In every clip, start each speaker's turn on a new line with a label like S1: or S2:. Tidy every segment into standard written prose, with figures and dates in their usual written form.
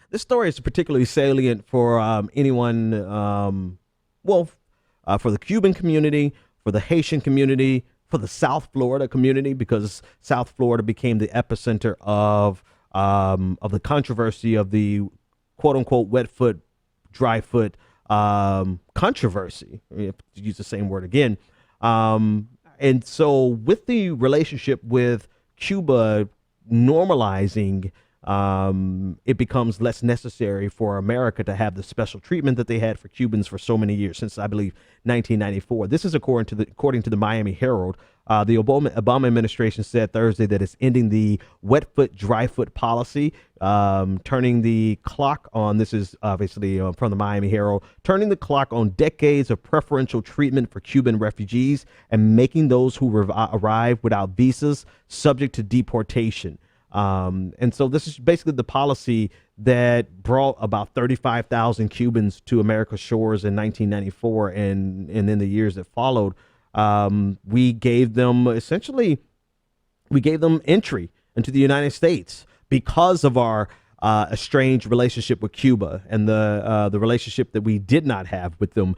S1: This story is particularly salient for anyone, for the Cuban community, for the Haitian community, for the South Florida community, because South Florida became the epicenter of the controversy of the quote unquote wet foot, dry foot controversy, if to use the same word again. And so with the relationship with Cuba normalizing, it becomes less necessary for America to have the special treatment that they had for Cubans for so many years, since I believe 1994. This is according to the Miami Herald. The Obama administration said Thursday that it's ending the wet foot, dry foot policy, turning the clock on. This is obviously from the Miami Herald, turning the clock on decades of preferential treatment for Cuban refugees and making those who arrive without visas subject to deportation. And so this is basically the policy that brought about 35,000 Cubans to America's shores in 1994 and in the years that followed. We gave them entry into the United States because of our estranged relationship with Cuba and the relationship that we did not have with them.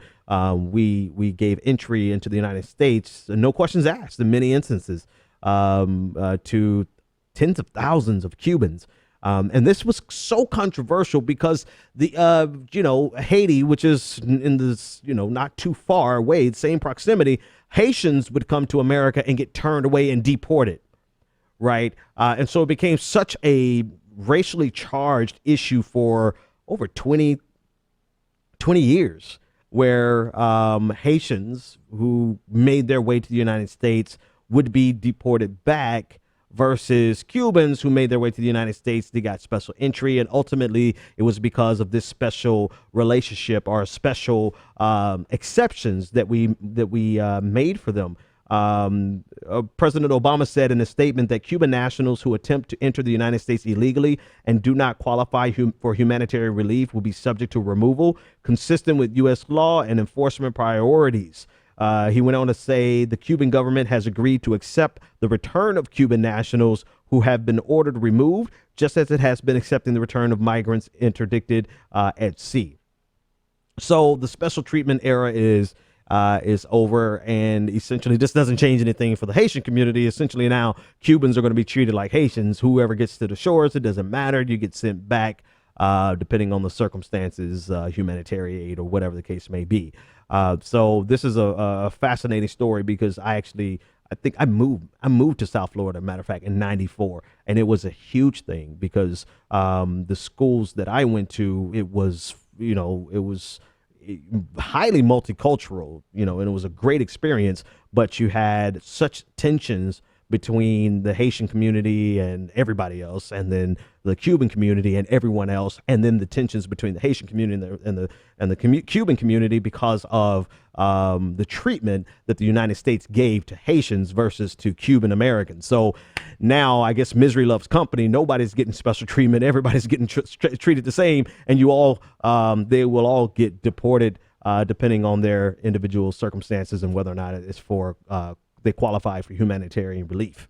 S1: We gave entry into the United States, no questions asked, in many instances, to tens of thousands of Cubans. And this was so controversial because Haiti, which is in this, not too far away, same proximity, Haitians would come to America and get turned away and deported. Right. And so it became such a racially charged issue for over 20 years, where Haitians who made their way to the United States would be deported back, versus Cubans who made their way to the United States. They got special entry, and ultimately it was because of this special relationship or special exceptions that we made for them. President Obama said in a statement that Cuban nationals who attempt to enter the United States illegally and do not qualify for humanitarian relief will be subject to removal, consistent with U.S. law and enforcement priorities. He went on to say the Cuban government has agreed to accept the return of Cuban nationals who have been ordered removed, just as it has been accepting the return of migrants interdicted at sea. So the special treatment era is over, and essentially this doesn't change anything for the Haitian community. Essentially now Cubans are going to be treated like Haitians. Whoever gets to the shores, it doesn't matter. You get sent back, depending on the circumstances, humanitarian aid or whatever the case may be. So this is a fascinating story because I think I moved to South Florida, matter of fact, in '94, and it was a huge thing because the schools that I went to, it was highly multicultural, and it was a great experience, but you had such tensions between the Haitian community and everybody else, and then the Cuban community and everyone else, and then the tensions between the Haitian community and the Cuban community because of the treatment that the United States gave to Haitians versus to Cuban Americans. So now I guess misery loves company. Nobody's getting special treatment. Everybody's getting treated the same, and they will all get deported depending on their individual circumstances and whether or not it's for they qualify for humanitarian relief.